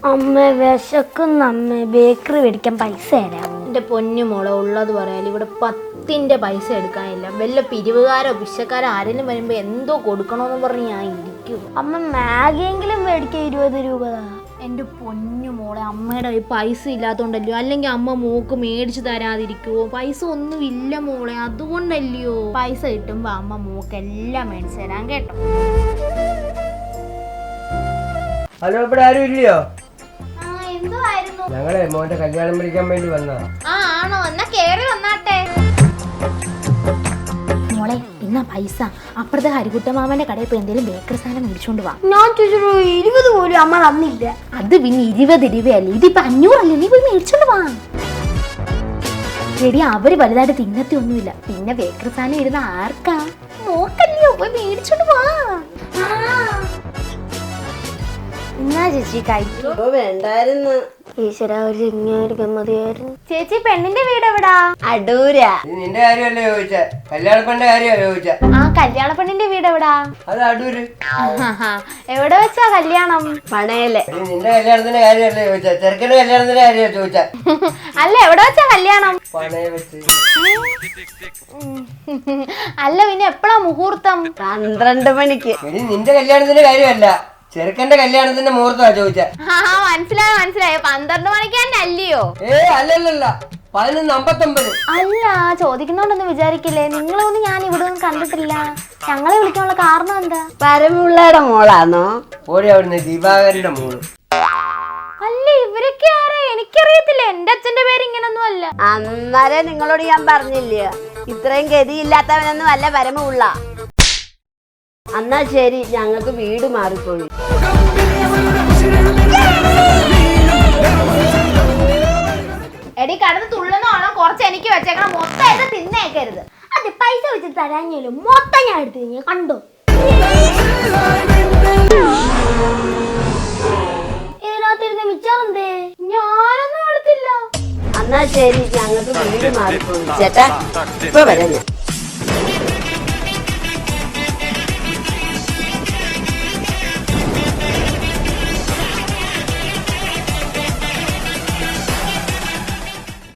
അമ്മ വിശക്കുന്ന അമ്മ ബേക്കറി മേടിക്കാൻ പൈസ തരാമോ? എൻ്റെ പൊന്നു മോളെ ഉള്ളത് പറയാലും ഇവിടെ 10ന്റെ പൈസ എടുക്കാനില്ല. വല്ല പിരിവുകാരോ പിശക്കാരോ ആരെങ്കിലും വരുമ്പോൾ എന്തോ കൊടുക്കണമെന്ന് പറഞ്ഞ് ഞാൻ ഇരിക്കും. അമ്മ മാഗിയെങ്കിലും മേടിക്കാൻ 20 രൂപ. എൻ്റെ പൊന്നു മോളെ അമ്മയുടെ കയ്യിൽ പൈസ ഇല്ലാത്തതുകൊണ്ടല്ലോ, അല്ലെങ്കിൽ അമ്മ മോക്ക് മേടിച്ച് തരാതിരിക്കുവോ? പൈസ ഒന്നും ഇല്ല മോളെ, അതുകൊണ്ടല്ലയോ. പൈസ കിട്ടുമ്പോൾ അമ്മ മോക്ക് എല്ലാം മേടിച്ച് തരാൻ കേട്ടോ. ഹലോ, ഇവിടെ ആരും ഇല്ലയോ? എന്തുവായിരുന്നു? ഞങ്ങളെ മോന്റെ കല്യാണം പിടിക്കാൻ വേണ്ടി വന്നാ. ആണോ? എന്നാ കേറി വന്നാട്ടെ. മോളെ എന്നാ പൈസ അപ്പുറത്തെ ഹരികുട്ടമാമന്റെ കടയിൽ പോയി എന്തെങ്കിലും ബേക്കറി സാധനം മേടിച്ചോണ്ട് വാ. ഞാൻ ചോദിച്ചു 20 പോലും അമ്മ തന്നില്ല. അത് പിന്നെ 20 രൂപയല്ലേ, ഇതിപ്പോ 500 അല്ലേ, നീ പോയി മേടിച്ചോണ്ട് വാ. എടി അവര് വലുതായിട്ട് തിന്നത്തൊന്നുമില്ല, പിന്നെ ബേക്കറി സാധനം ഇരുന്ന ആർക്കാ? നോക്കല്ലയോ, പോയി മേടിച്ചോണ്ട് വാ. എന്നാ ചേച്ചി കഴിക്കോ? വേണ്ടായിരുന്നു. ഈശ്വര, ഒരു ചെങ്ങായിരിക്കാൻ മതിയായിരുന്നു. ചേച്ചി പെണ്ണിന്റെ വീട് എവിടാ? അടൂര. നിന്റെ കാര്യമല്ലേ ചോദിച്ച? കല്യാണപ്പെണ്ണിന്റെ കാര്യമല്ലേ ചോദിച്ച? ആ കല്യാണ പെണ്ണിന്റെ വീട് എവിടാ? അത് അടൂര്. എവിടെ വെച്ചാ കല്യാണം? പണയല്ലേ. നിന്റെ കല്യാണത്തിന്റെ കാര്യമല്ലേ ചോദിച്ച? ചെറുക്കന്റെ കല്യാണത്തിന്റെ കാര്യമല്ലേ ചോദിച്ച? അല്ല എവിടെ വെച്ചാ കല്യാണം? പണയ വെച്ച്. അല്ല പിന്നെ എപ്പോഴാ മുഹൂർത്തം? 12 മണിക്ക്. നിന്റെ കല്യാണത്തിന്റെ കാര്യമല്ല, ചെറുക്കന്റെ കല്യാണത്തിന്റെ മുഹൂർത്തമാ ചോദിച്ച. മനസ്സിലായോ 12 മണിക്ക് തന്നെ അല്ലയോ? അല്ലല്ല, 11:59. അല്ല ചോദിക്കുന്നോണ്ടൊന്നും വിചാരിക്കില്ലേ, നിങ്ങളൊന്നും ഞാൻ ഇവിടെ ഒന്നും കണ്ടിട്ടില്ല. ഞങ്ങളെ വിളിക്കാനുള്ള കാരണം എന്താ? പരമുള്ളയുടെ മോളാണോ? ഓടി അവിടുന്ന് ദിവാകരന്റെ മോള്. അല്ല ഇവരൊക്കെ ആരാ? എനിക്കറിയത്തില്ല, എന്റെ അച്ഛന്റെ പേര് ഇങ്ങനൊന്നും അല്ല. അന്നേരം നിങ്ങളോട് ഞാൻ പറഞ്ഞില്ല, ഇത്രയും ഗതിയില്ലാത്തവനൊന്നും അല്ല പരമുള്ള. എന്നാ ശരി, ഞങ്ങൾക്ക് വീട് മാറിപ്പോയി. എടി കടന്ന് തുള്ളുന്നോണം കുറച്ച് എനിക്ക് വെച്ചേക്കണം, മൊത്തം തിന്നേക്കരുത്. അത് പൈസ വെച്ച് തരാഞ്ഞല്ലോ, മൊത്തം ഞാൻ എടുത്തു. ഞാൻ കണ്ടോ ഇതിനകത്തിരുന്ന് മിച്ചാറെന്തേ? ഞാനൊന്നും എടുത്തില്ല. എന്നാ ശരി, ഞങ്ങൾക്ക് വീട് മാറിപ്പോയി. ചേട്ടാ ഇപ്പൊ വരാം ഞാൻ.